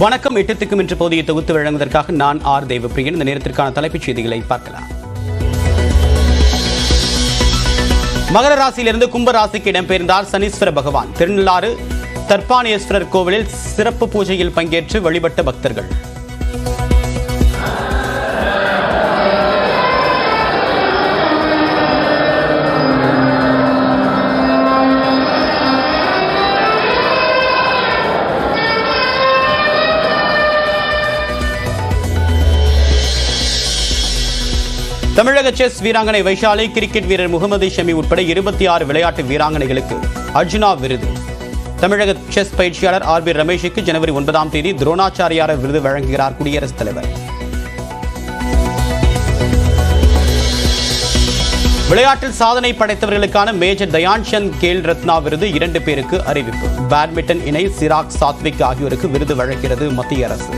வணக்கம். 8 திக்கும் இன்று போதிய தொகுத்து வழங்குவதற்காக நான் ஆர் தேவப்பிரியன். இந்த நேரத்திற்கான தலைப்புச் செய்திகளை பார்க்கலாம். மகர ராசியிலிருந்து கும்ப ராசிக்கு இடம்பெயர்ந்தார் சனீஸ்வர பகவான். திருநள்ளாறு தர்பானேஸ்வரர் கோவிலில் சிறப்பு பூஜையில் பங்கேற்று வழிபட்ட பக்தர்கள். தமிழக செஸ் வீராங்கனை வைஷாலி, கிரிக்கெட் வீரர் முகமது ஷமி உட்பட 26 விளையாட்டு வீராங்கனைகளுக்கு அர்ஜுனா விருது. தமிழக செஸ் பயிற்சியாளர் ஆர்.பி. ரமேஷுக்கு ஜனவரி 9ஆம் தேதி துரோணாச்சாரியார் விருது வழங்குகிறார் குடியரசுத் தலைவர். விளையாட்டில் சாதனை படைத்தவர்களுக்கான மேஜர் தயான்சந்த் கேல் ரத்னா விருது 2 பேருக்கு அறிவிப்பு. பேட்மிண்டன் இணை சிராக் சாத்விக் ஆகியோருக்கு விருது வழங்குகிறது மத்திய அரசு.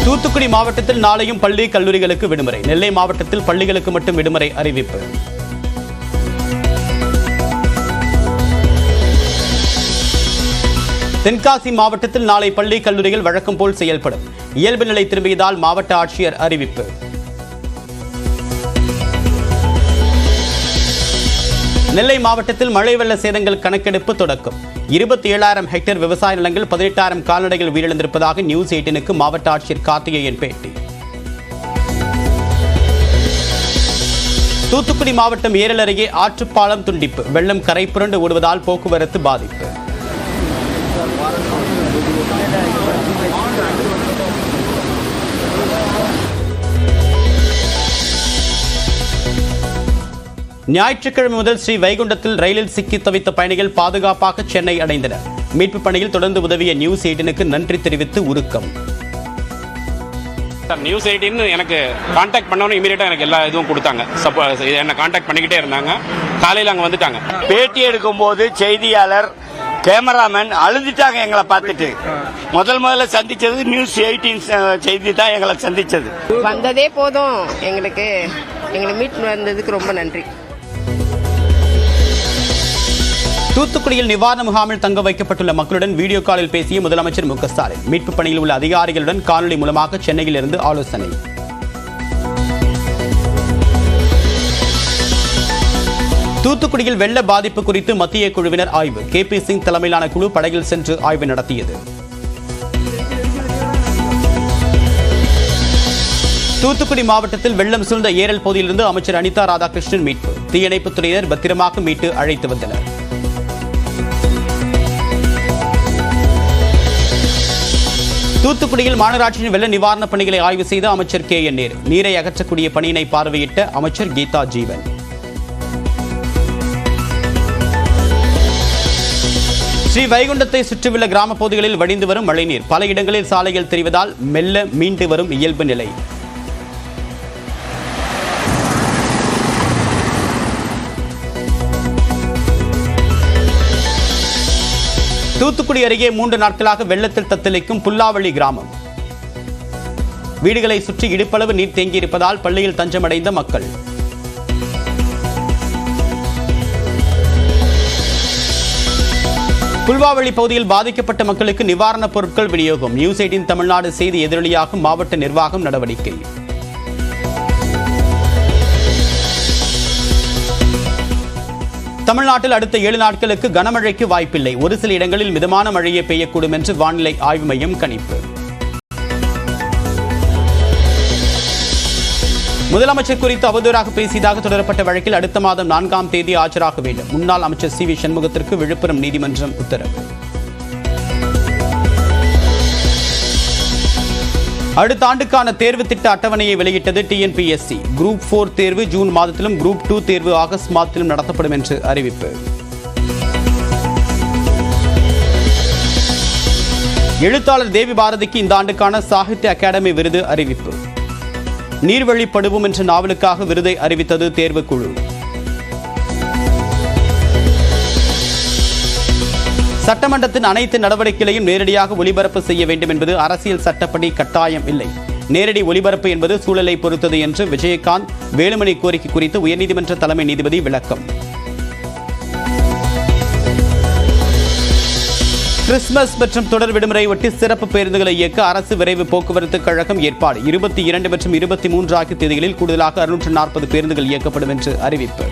தூத்துக்குடி மாவட்டத்தில் நாளையும் பள்ளி கல்லூரிகளுக்கு விடுமுறை. நெல்லை மாவட்டத்தில் பள்ளிகளுக்கு மட்டும் விடுமுறை அறிவிப்பு. தென்காசி மாவட்டத்தில் நாளை பள்ளி கல்லூரிகள் வழக்கம் போல் செயல்படும். இயல்பு நிலை திரும்பியதால் மாவட்ட ஆட்சியர் அறிவிப்பு. நெல்லை மாவட்டத்தில் மழை வெள்ள சேதங்கள் கணக்கெடுப்பு தொடக்கம். 27,000 ஹெக்டேர் விவசாய நிலங்கள், 18,000 கால்நடைகள் உயிரிழந்திருப்பதாக நியூஸ் 18க்கு மாவட்ட ஆட்சியர் கார்த்திகேயன் பேட்டி. தூத்துக்குடி மாவட்டம் ஏரல் அருகே ஆற்றுப்பாலம் துண்டிப்பு. வெள்ளம் கரை புரண்டு ஓடுவதால் போக்குவரத்து பாதிப்பு. ஞாயிற்றுக்கிழமை முதல் ஸ்ரீ வைகுண்டத்தில் ரயிலில் சிக்கி தவித்த பயணிகள் பாதுகாப்பாக சென்னை அடைந்தனர். மீட்பு பணியில் தொடர்ந்து உதவிய நியூஸ் 18க்கு நன்றி தெரிவித்து உருக்கம். நியூஸ் 18 எனக்கு கான்டாக்ட் பண்ணவொன்னே இமீடியட்டாக எனக்கு எல்லா இதுவும் கொடுத்தாங்க. என்னை கான்டாக்ட் பண்ணிக்கிட்டே இருந்தாங்க. காலையில் அங்கே வந்துட்டாங்க. பேட்டி எடுக்கும்போது செய்தியாளர் கேமராமேன் அழுதுட்டாங்க எங்களை பார்த்துட்டு. முதல்ல சந்திச்சது நியூஸ் 18 செய்தி தான் எங்களை சந்திச்சது. வந்ததே போதும், எங்களை மீட் வந்ததுக்கு ரொம்ப நன்றி. தூத்துக்குடியில் நிவாரண முகாமில் தங்க வைக்கப்பட்டுள்ள மக்களுடன் வீடியோ காலில் பேசிய முதலமைச்சர் மு க ஸ்டாலின். மீட்பு பணியில் உள்ள அதிகாரிகளுடன் காணொலி மூலமாக சென்னையில் இருந்து ஆலோசனை. தூத்துக்குடியில் வெள்ள பாதிப்பு குறித்து மத்திய குழுவினர் ஆய்வு. கே.பி. சிங் தலைமையிலான குழு படகில் சென்று ஆய்வு நடத்தியது. தூத்துக்குடி மாவட்டத்தில் வெள்ளம் சூழ்ந்த ஏரல் பகுதியிலிருந்து அமைச்சர் அனிதா ராதாகிருஷ்ணன் மீட்பு. தீயணைப்புத் துறையினர் பத்திரமாக மீட்டு அழைத்து வந்தனர். தூத்துக்குடியில் மாநகராட்சியின் வெள்ள நிவாரணப் பணிகளை ஆய்வு செய்த அமைச்சர் கே.என். நேரு. நீரை அகற்றக்கூடிய பணியினை பார்வையிட்ட அமைச்சர் கீதா ஜீவன். ஸ்ரீ வைகுண்டத்தை சுற்றியுள்ள கிராம பகுதிகளில் வடிந்து வரும் மழைநீர் பல இடங்களில் சாலையில் தெரிவதால் மெல்ல மீண்டு வரும் இயல்பு நிலை. தூத்துக்குடி அருகே 3 நாட்களாக வெள்ளத்தில் தத்தளிக்கும் புல்லாவளி கிராமம். வீடுகளை சுற்றி இடுப்பளவு நீர் தேங்கியிருப்பதால் பள்ளியில் தஞ்சமடைந்த மக்கள். புல்வாவளி பகுதியில் பாதிக்கப்பட்ட மக்களுக்கு நிவாரணப் பொருட்கள் விநியோகம். நியூஸ் 18 தமிழ்நாடு செய்தி எதிரொலியாக மாவட்ட நிர்வாகம் நடவடிக்கை. தமிழ்நாட்டில் அடுத்த 7 நாட்களுக்கு கனமழைக்கு வாய்ப்பில்லை. ஒரு சில இடங்களில் மிதமான மழையே பெய்யக்கூடும் என்று வானிலை ஆய்வு மையம் கணிப்பு. முதலமைச்சர் குறித்து அவதூறாக பேசியதாக தொடரப்பட்ட வழக்கில் அடுத்த மாதம் 4ஆம் தேதி ஆஜராக வேண்டும். முன்னாள் அமைச்சர் சி.வி. சண்முகத்திற்கு விழுப்புரம் நீதிமன்றம் உத்தரவு. அடுத்த ஆண்டுக்கான தேர்வு திட்ட அட்டவணையை வெளியிட்டது டிஎன்பிஎஸ்சி. குரூப் 4 தேர்வு ஜூன் மாதத்திலும், குரூப் 2 தேர்வு ஆகஸ்ட் மாதத்திலும் நடத்தப்படும் என்று அறிவிப்பு. எழுத்தாளர் தேவி பாரதிக்கு இந்த ஆண்டுக்கான சாகித்ய அகாடமி விருது அறிவிப்பு. நீர்வழி படுவோம் என்ற நாவலுக்காக விருதை அறிவித்தது தேர்வுக்குழு. சட்டமன்றத்தின் அனைத்து நடவடிக்கைகளையும் நேரடியாக ஒளிபரப்பு செய்ய வேண்டும் என்பது அரசியல் சட்டப்படி கட்டாயம் இல்லை. நேரடி ஒளிபரப்பு என்பது சூழலை பொறுத்தது என்று விஜயகாந்த் வேலுமணி கோரிக்கை குறித்து உயர்நீதிமன்ற தலைமை நீதிபதி விளக்கம். கிறிஸ்துமஸ் மற்றும் தொடர் விடுமுறை ஒட்டி சிறப்பு பேருந்துகளை இயக்க அரசு விரைவு போக்குவரத்து கழகம் ஏற்பாடு 22 மற்றும் 23 ஆகிய தேதிகளில் கூடுதலாக 640 பேருந்துகள் இயக்கப்படும் என்று அறிவிப்பு.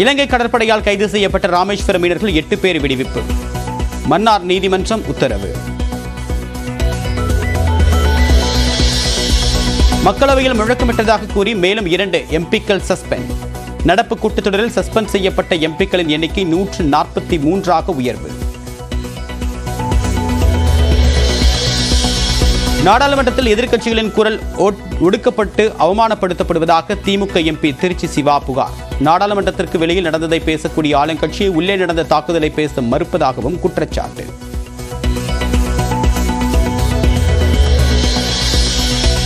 இலங்கை கடற்படையால் கைது செய்யப்பட்ட ராமேஸ்வரம் மீனவர்கள் 8 பேர் விடுவிப்பு. மன்னார் நீதிமன்றம் உத்தரவு. மக்களவையில் முழக்கமிட்டதாக கூறி மேலும் 2 எம்பிக்கள் சஸ்பெண்ட். நடப்பு கூட்டத்தொடரில் சஸ்பெண்ட் செய்யப்பட்ட எம்பிக்களின் எண்ணிக்கை 143 உயர்வு. நாடாளுமன்றத்தில் எதிர்க்கட்சிகளின் குரல் ஒடுக்கப்பட்டு அவமானப்படுத்தப்படுவதாக திமுக எம்பி திருச்சி சிவா புகார். நாடாளுமன்றத்திற்கு வெளியில் நடந்ததை பேசக்கூடிய ஆளுங்கட்சி உள்ளே நடந்த தாக்குதலை பேச மறுப்பதாகவும் குற்றச்சாட்டு.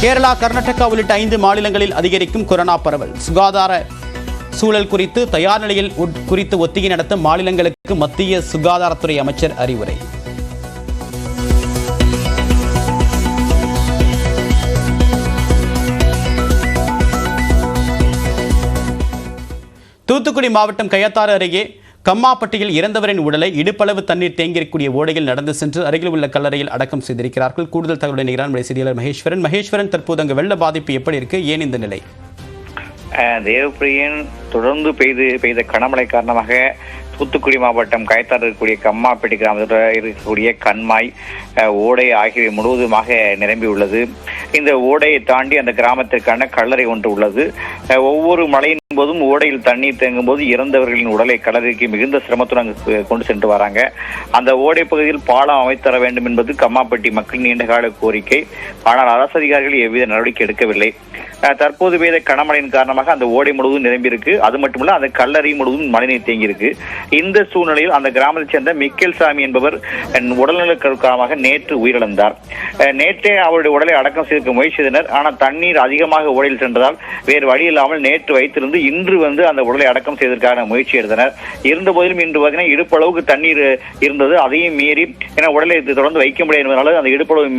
கேரளா, கர்நாடகா உள்ளிட்ட 5 மாநிலங்களில் அதிகரிக்கும் கொரோனா பரவல். சுகாதார சூழல் குறித்து தயார் நிலையில் குறித்து ஒத்திகை நடத்த மாநிலங்களுக்கு மத்திய சுகாதாரத்துறை அமைச்சர் அறிவுரை. தூத்துக்குடி மாவட்டம் கயத்தாறு அருகே கம்மாப்பட்டியில் இறந்தவரின் உடலை இடுப்பளவு தண்ணீர் தேங்கியிருக்கூடிய ஓடையில் நடந்து சென்று அருகில் உள்ள கல்லறையில் அடக்கம் செய்திருக்கிறார்கள். கூடுதல் தகவலை நிகரான் செய்தியாளர் மகேஸ்வரன். தற்போது அங்கு வெள்ள பாதிப்பு எப்படி இருக்கு, ஏன் இந்த நிலை? தேவப்பிரியன், தொடர்ந்து பெய்த கனமழை காரணமாக தூத்துக்குடி மாவட்டம் கயத்தாறு இருக்கக்கூடிய கம்மாப்பட்டி கிராமத்தில் இருக்கக்கூடிய கண்மாய், ஓடை ஆகியவை முழுவதுமாக நிரம்பியுள்ளது. இந்த ஓடையை தாண்டி அந்த கிராமத்திற்கான கல்லறை ஒன்று உள்ளது. ஒவ்வொரு மழையின் போதும் ஓடையில் தண்ணீர் தேங்கும் போது இறந்தவர்களின் உடலை கல்லறைக்கு மிகுந்த சிரமத்துடன் அங்கு கொண்டு சென்று வராங்க. அந்த ஓடை பகுதியில் பாலம் அமைத்தர வேண்டும் என்பது கம்மாப்பட்டி மக்களின் நீண்டகால கோரிக்கை. ஆனால் அரசு அதிகாரிகள் எவ்வித நடவடிக்கை எடுக்கவில்லை. தற்போது பெய்த கனமழையின் காரணமாக அந்த ஓடை முழுவதும் நிரம்பியிருக்கு. அது மட்டுமல்ல, அந்த கல்லறை முழுவதும் மழைநீர் தேங்கியிருக்கு. இந்த சூழ்நிலையில் அந்த கிராமத்தைச் சேர்ந்த மிக்கேல் சாமி என்பவர் உடல்நலக்காக நேற்று உயிரிழந்தார். நேற்றே அவருடைய உடலை அடக்கம் செய்திருக்க முயற்சி செய்தனர். ஆனால் தண்ணீர் அதிகமாக ஓடையில் சென்றதால் வேறு வழி இல்லாமல் நேற்று வைத்திருந்து இன்று அந்த உடலை அடக்கம் செய்வதற்கான முயற்சி எடுத்தனர். இருந்த போதிலும் இன்று பார்த்தீங்கன்னா இடுப்பளவுக்கு தண்ணீர் இருந்தது. அதையும் மீறி உடலை தொடர்ந்து வைக்க முடியாது என்பதனால அந்த இடுப்பளவு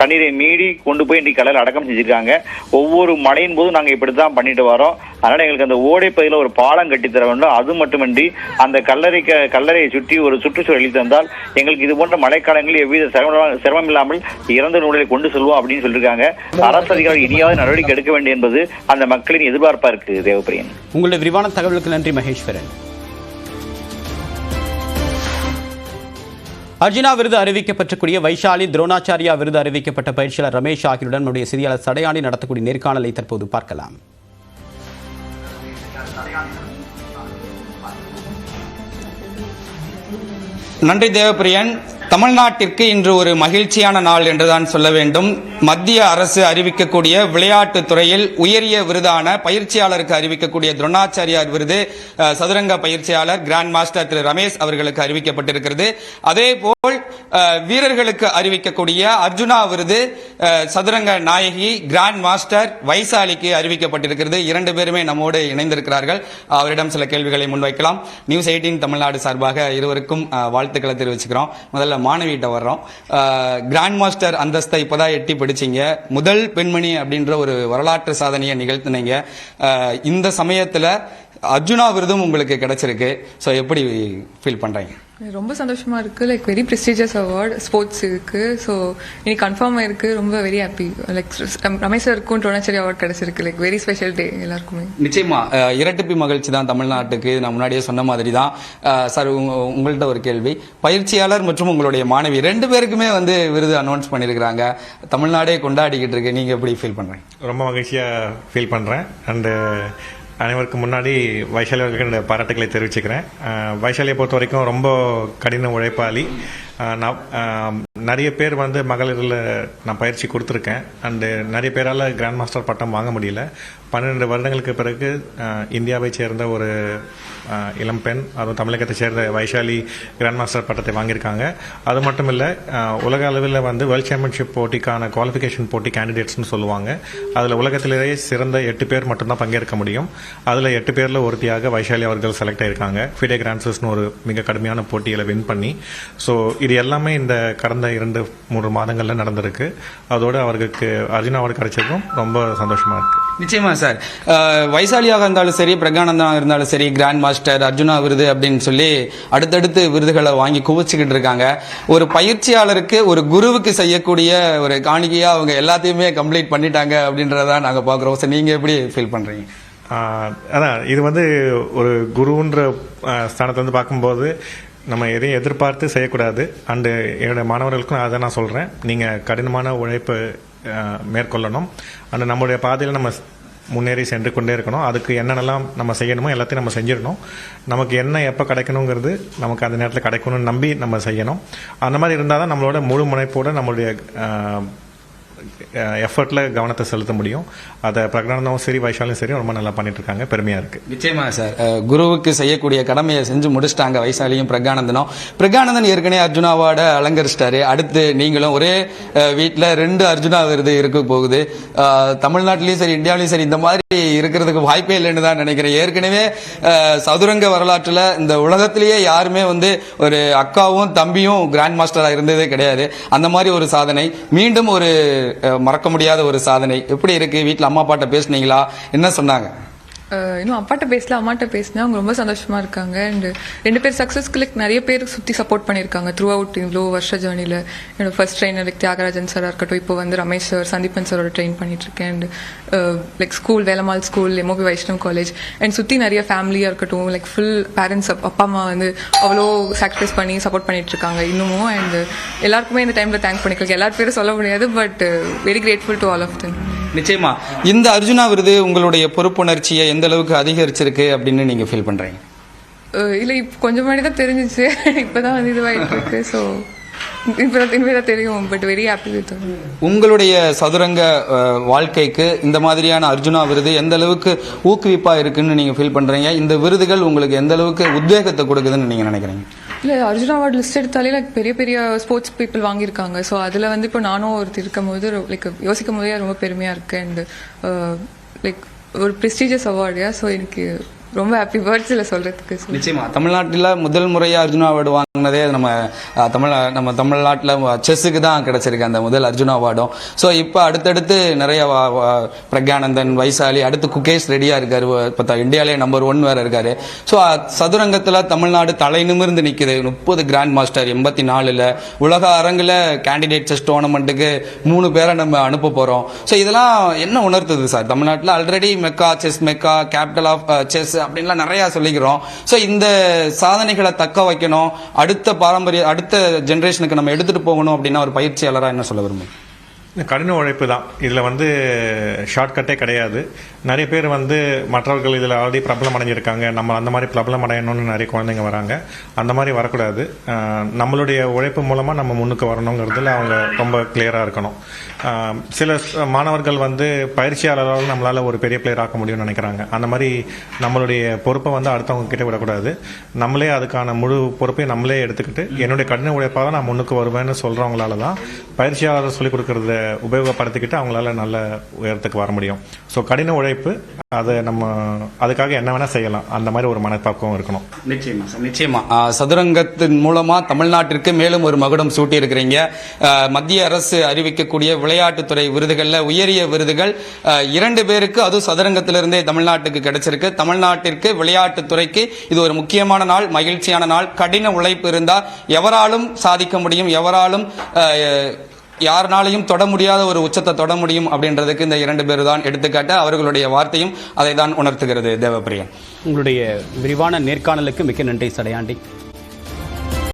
தண்ணீரை மீறி கொண்டு போய் இன்றைக்கு கல்லறையில் அடக்கம் செஞ்சிருக்காங்க. ஒவ்வொரு மழையின் போதும் நாங்கள் இப்படித்தான் பண்ணிட்டு வரோம். அதனால எங்களுக்கு அந்த ஓடை பகுதியில் ஒரு பாலம் கட்டித்தர வேண்டும். அது மட்டுமின்றி அந்த கல்லறையை சுற்றி ஒரு சுற்றுச்சூழல் அளித்து தந்தால் எங்களுக்கு இது போன்ற மழைக்காலங்களில் எவ்வித சிரமம் இல்லாமல் இறந்த உடலை கொண்டு செல்வோம் அப்படின்னு சொல்லியிருக்காங்க. அரசு அதிகாரிகள் இனியாவது நடவடிக்கை எடுக்க வேண்டும் என்பது அந்த மக்களின் எதிர்பார்ப்பா இருக்கு. தேவப்பிரியன், உங்களுடைய விரிவான தகவலுக்கு நன்றி மகேஸ்வரன். அர்ஜுனா விருது அறிவிக்கப்பட்டக்கூடிய வைஷாலி, துரோணாச்சாரியா விருது அறிவிக்கப்பட்ட பயிற்சியாளர் ரமேஷ் ஆகியோருடன் நம்முடைய செய்தியாளர் சடையாண்டி நடத்தக்கூடிய நேர்காணலை தற்போது பார்க்கலாம். நன்றி தேவப்பிரியன். தமிழ்நாட்டிற்கு இன்று ஒரு மகிழ்ச்சியான நாள் என்றுதான் சொல்ல வேண்டும். மத்திய அரசு அறிவிக்கக்கூடிய விளையாட்டுத் துறையில் உயரிய விருதான பயிற்சியாளருக்கு அறிவிக்கக்கூடிய துரோணாச்சாரியார் விருது சதுரங்க பயிற்சியாளர் கிராண்ட் மாஸ்டர் திரு ரமேஷ் அவர்களுக்கு அறிவிக்கப்பட்டிருக்கிறது. அதே போல் வீரர்களுக்கு அறிவிக்கக்கூடிய அர்ஜுனா விருது சதுரங்க நாயகி கிராண்ட் மாஸ்டர் வைசாலிக்கு அறிவிக்கப்பட்டிருக்கிறது. 2 பேருமே நம்மோடு இணைந்திருக்கிறார்கள். அவரிடம் சில கேள்விகளை முன்வைக்கலாம். நியூஸ் 18 தமிழ்நாடு சார்பாக இருவருக்கும் வாழ்த்துக்களை தெரிவிச்சுக்கிறோம். முதல்ல மாணவியிட்ட வர்றோம். கிராண்ட் மாஸ்டர் அந்தஸ்தை இப்பதான் எட்டி பிடிச்சிங்க. முதல் பெண்மணி அப்படின்ற ஒரு வரலாற்று சாதனையை நிகழ்த்தினீங்க. இந்த சமயத்துல அர்ஜுனா விருதும் உங்களுக்கு கிடைச்சிருக்கு. ஸோ எப்படி ஃபீல் பண்றீங்க? ரொம்ப சந்தோஷமா இருக்கு. Like very prestigious award sports இருக்கு. ஸோ இன்னைக்கு கன்ஃபார்ம் ஆயிருக்கு. ரொம்ப வெரி ஹாப்பி. லைக் ரமேஷ் சாருக்கும் துரோணாச்சாரி அவார்டு கிடைச்சிருக்கு. லைக் வெரி ஸ்பெஷல் டே எல்லாருக்குமே. நிச்சயமா இரட்டிப்பு மகிழ்ச்சி தான் தமிழ்நாட்டுக்கு. நான் முன்னாடியே சொன்ன மாதிரி தான். சார், உங்கள்கிட்ட ஒரு கேள்வி. பயிற்சியாளர் மற்றும் உங்களுடைய மாணவி 2 பேருக்குமே விருது அனௌன்ஸ் பண்ணியிருக்கிறாங்க. தமிழ்நாடே கொண்டாடிக்கிட்டு இருக்கு. நீங்க எப்படி ஃபீல் பண்றீங்க? ரொம்ப மகிழ்ச்சியா ஃபீல் பண்றேன். அண்டு அனைவருக்கு முன்னாடி வைஷாலி அவர்களுக்கு என்னுடைய பாராட்டுகளை தெரிவிச்சுக்கிறேன். வைஷாலியை பொறுத்த வரைக்கும் ரொம்ப கடின உழைப்பாளி. நிறைய பேர் மகளிரில் நான் பயிற்சி கொடுத்துருக்கேன். அண்டு நிறைய பேரால் கிராண்ட் மாஸ்டர் பட்டம் வாங்க முடியல. 12 வருடங்களுக்கு பிறகு இந்தியாவை சேர்ந்த ஒரு இளம் பெண், அதுவும் தமிழகத்தை சேர்ந்த வைஷாலி கிராண்ட் மாஸ்டர் பட்டத்தை வாங்கியிருக்காங்க. அது மட்டும் இல்லை, உலக அளவில் வேர்ல்ட் சாம்பியன்ஷிப் போட்டிக்கான குவாலிஃபிகேஷன் போட்டி கேண்டிடேட்ஸ்னு சொல்லுவாங்க. அதில் உலகத்திலேயே சிறந்த 8 பேர் மட்டும்தான் பங்கேற்க முடியும். அதில் 8 பேரில் ஒருத்தியாக வைஷாலி அவர்கள் செலக்ட் ஆயிருக்காங்க. ஃபிடே கிராண்ட்ஸ்னு ஒரு மிக கடுமையான போட்டியில் வின் பண்ணி. ஸோ இது எல்லாமே இந்த கடந்த 2-3 மாதங்களில் நடந்திருக்கு. அதோடு அவர்களுக்கு அர்ஜுனா அவார்டு கிடைச்சதும் ரொம்ப சந்தோஷமாக இருக்குது. நிச்சயமா சார். வைசாலியாக இருந்தாலும் சரி, பிரகானந்தாக இருந்தாலும் சரி, கிராண்ட் மாஸ்டர், அர்ஜுனா விருது அப்படின்னு சொல்லி அடுத்தடுத்து விருதுகளை வாங்கி குவிச்சுக்கிட்டு இருக்காங்க. ஒரு பயிற்சியாளருக்கு, ஒரு குருவுக்கு செய்யக்கூடிய ஒரு காணிக்கையா அவங்க எல்லாத்தையுமே கம்ப்ளீட் பண்ணிட்டாங்க அப்படின்றத நாங்க பாக்குறோம். சார், நீங்க எப்படி ஃபீல் பண்றீங்க? அதான் இது வந்து ஒரு குருன்ற ஸ்தானத்தை பார்க்கும்போது நம்ம எதையும் எதிர்பார்த்து செய்யக்கூடாது. அண்டு என்னுடைய மாணவர்களுக்கும் அதை நான் சொல்கிறேன், நீங்கள் கடினமான உழைப்பு மேற்கொள்ளணும். அண்டு நம்மளுடைய பாதையில் நம்ம முன்னேறி சென்று கொண்டே இருக்கணும். அதுக்கு என்னென்னலாம் நம்ம செய்யணுமோ எல்லாத்தையும் நம்ம செஞ்சிடணும். நமக்கு என்ன எப்போ கிடைக்கணுங்கிறது நமக்கு அந்த நேரத்தில் கிடைக்கணும்னு நம்பி நம்ம செய்யணும். அந்த மாதிரி இருந்தால் தான் நம்மளோட முழு முனைப்போடு நம்மளுடைய எஃபர்ட்டில் கவனத்தை செலுத்த முடியும். அதை பிரகடனமும் சரி, வைஷாலும் சரி ரொம்ப நல்லா பண்ணிட்டு இருக்காங்க. பெருமையாக இருக்கு. நிச்சயமா சார். குருவுக்கு செய்யக்கூடிய கடமையை செஞ்சு முடிச்சிட்டாங்க வைசாலியும் பிரகானந்தனும். பிரகானந்தன் ஏற்கனவே அர்ஜுனா அவார்டை அலங்கரிச்சிட்டாரு. அடுத்து நீங்களும் ஒரே வீட்டில் 2 அர்ஜுனா விருது இருக்க போகுது. தமிழ்நாட்டிலையும் சரி, இந்தியாவிலையும் சரி இந்த மாதிரி இருக்கிறதுக்கு வாய்ப்பே இல்லைன்னு தான் நினைக்கிறேன். ஏற்கனவே சதுரங்க வரலாற்றில் இந்த உலகத்திலேயே யாருமே வந்து ஒரு அக்காவும் தம்பியும் கிராண்ட் மாஸ்டராக இருந்ததே கிடையாது. அந்த மாதிரி ஒரு சாதனை, மீண்டும் ஒரு மறக்க முடியாத ஒரு சாதனை. எப்படி இருக்கு? வீட்டில் அம்மா அப்பாட்ட பேசுனீங்களா? என்ன சொன்னாங்க? இன்னும் அப்பாட்ட பேசல, அம்மாட்ட பேசினா அவங்க ரொம்ப சந்தோஷமா இருக்காங்க. அண்ட் 2 பேர் சக்ஸஸ்க்கு நிறைய பேர் சுற்றி சப்போர்ட் பண்ணியிருக்காங்க த்ரூ அவுட் இவ்வளோ வருஷ ஜேர்னியில். என்னோட ஃபர்ஸ்ட் ட்ரெயினர் தியாகராஜன் சாராக இருக்கட்டும், இப்போ வந்து ரமேஷ் சார், சந்தீபன் சாரோட ட்ரெயின் பண்ணிட்டு இருக்கேன். And like school, Velammal school, MOP Vaishnav college, and சுற்றி நிறைய ஃபேமிலியாக இருக்கட்டும், லைக் ஃபுல் பேரண்ட்ஸ், அப்பா அம்மா வந்து அவ்வளோ சாக்ரிஃபைஸ் பண்ணி சப்போர்ட் பண்ணிட்டு இருக்காங்க இன்னமும். அண்ட் எல்லாருக்குமே இந்த டைமில் தேங்க் பண்ணிக்கலாம். எல்லாரும் பேரும் சொல்ல முடியாது, but very grateful to all of them. நிச்சயமா இந்த அர்ஜுனா விருது உங்களுடைய பொறுப்புணர்ச்சியை எந்த அளவுக்கு அதிகரிச்சிருக்கு அப்படின்னு நீங்க ஃபீல் பண்றீங்க? இல்ல, இப்போ கொஞ்சம் முன்னாடி தான் தெரிஞ்சிச்சு. இப்பதான் வந்து இதுவாயிட்டு இருக்கு. ஸோ இப்பதான் தெரியும். But very happy with. உங்களுடைய சதுரங்க வாழ்க்கைக்கு இந்த மாதிரியான அர்ஜுனா விருது எந்த அளவுக்கு ஊக்குவிப்பா இருக்குன்னு நீங்க ஃபீல் பண்றீங்க? இந்த விருதுகள் உங்களுக்கு எந்த அளவுக்கு உத்வேகத்தை கொடுக்குதுன்னு நீங்க நினைக்கிறீங்க? இல்லை, அர்ஜுனா அவார்டு லிஸ்ட் எடுத்தாலே லைக் பெரிய பெரிய ஸ்போர்ட்ஸ் பீப்புள் வாங்கியிருக்காங்க. ஸோ அதில் வந்து இப்போ நானும் ஒருத்தர் இருக்கும் போது லைக் யோசிக்கும் போதே ரொம்ப பெருமையாக இருக்கு. அண்ட் லைக் ஒரு ப்ரெஸ்டீஜியஸ் அவார்டு. ஸோ எனக்கு ரொம்ப ஹாப்பி வேர்ட்ஸில் சொல்கிறதுக்கு. நிச்சயமா தமிழ்நாட்டில் முதல் முறையாக அர்ஜுனா அவார்டு வாங்கினதே நம்ம தமிழ்நாட்டில் செஸ்ஸுக்கு தான் கிடைச்சிருக்கு அந்த முதல் அர்ஜுனா அவார்டும். ஸோ இப்போ அடுத்தடுத்து நிறைய பிரக்யானந்தன், வைசாலி, அடுத்து குகேஷ் ரெடியாக இருக்காரு. இப்போ இந்தியாவிலே நம்பர் 1 வேறு இருக்காரு. ஸோ சதுரங்கத்தில் தமிழ்நாடு தலை நிமிர்ந்து நிற்குது. 30 கிராண்ட் மாஸ்டர் 84ல் உலக அரங்கில் கேண்டிடேட் செஸ் டோர்னமெண்ட்டுக்கு 3 பேரை நம்ம அனுப்ப போகிறோம். ஸோ இதெல்லாம் என்ன உணர்த்துது சார்? தமிழ்நாட்டில் already mecca, chess mecca, capital of chess அப்படின்லாம் நிறைய சொல்லிக்கிறோம். ஸோ இந்த சாதனைகளை தக்க வைக்கணும், அடுத்த ஜெனரேஷனுக்கு நம்ம எடுத்துட்டு போகணும் அப்படின்னா ஒரு பயிற்சியாளராக என்ன சொல்ல விரும்பும்? கடின உழைப்பு தான் இதில் வந்து ஷார்ட்கட்டே கிடையாது. நிறைய பேர் வந்து மற்றவர்கள் இதில் ஆல்ரெடி பிரபலம் அடைஞ்சிருக்காங்க, நம்ம அந்த மாதிரி பிரபலம் அடையணும்னு நிறைய குழந்தைங்க வராங்க. அந்த மாதிரி வரக்கூடாது. நம்மளுடைய உழைப்பு மூலமாக நம்ம முன்னுக்கு வரணுங்கிறதுல அவங்க ரொம்ப கிளியராக இருக்கணும். சில மாணவர்கள் வந்து பயிற்சியாளரால் நம்மளால் ஒரு பெரிய பிளேயர் ஆக்க முடியும்னு நினைக்கிறாங்க. அந்த மாதிரி நம்மளுடைய பொறுப்பை வந்து அடுத்தவங்க கிட்டே விடக்கூடாது. நம்மளே அதுக்கான முழு பொறுப்பையும் நம்மளே எடுத்துக்கிட்டு என்னுடைய கடின உழைப்பாக தான் நான் முன்னுக்கு வருவேன்னு சொல்கிறவங்களால தான் பயிற்சியாளர் சொல்லிக் கொடுக்கறத உபயோகப்படுத்திக்கிட்டு அவங்களால நல்ல உயரத்துக்கு வர முடியும். ஸோ கடின உழைப்பு, அதை நம்ம அதுக்காக என்ன வேணா செய்யலாம், அந்த மாதிரி ஒரு மனப்பாக்கம் இருக்கணும். நிச்சயமா சார், நிச்சயமா. சதுரங்கத்தின் மூலமா தமிழ்நாட்டிற்கு மேலும் ஒரு மகுடம் சூட்டி இருக்கிறீங்க. மத்திய அரசு அறிவிக்கக்கூடிய விளையாட்டுத்துறை விருதுகள்ல உயரிய விருதுகள் 2 பேருக்கு, அதுவும் சதுரங்கத்திலிருந்தே தமிழ்நாட்டுக்கு கிடைச்சிருக்கு. தமிழ்நாட்டிற்கு, விளையாட்டுத்துறைக்கு இது ஒரு முக்கியமான நாள், மகிழ்ச்சியான நாள். கடின உழைப்பு இருந்தா எவராலும் சாதிக்க முடியும், எவராலும் யாருனாலையும் தொட முடியாத ஒரு உச்சத்தை தொட முடியும் அப்படின்றதுக்கு இந்த 2 பேர் தான் எடுத்துக்காட்டு. அவர்களுடைய வார்த்தையும் அதை தான் உணர்த்துகிறது. தேவப்பிரியன், உங்களுடைய விரிவான நேர்காணலுக்கு மிக்க நன்றி சடையாண்டி.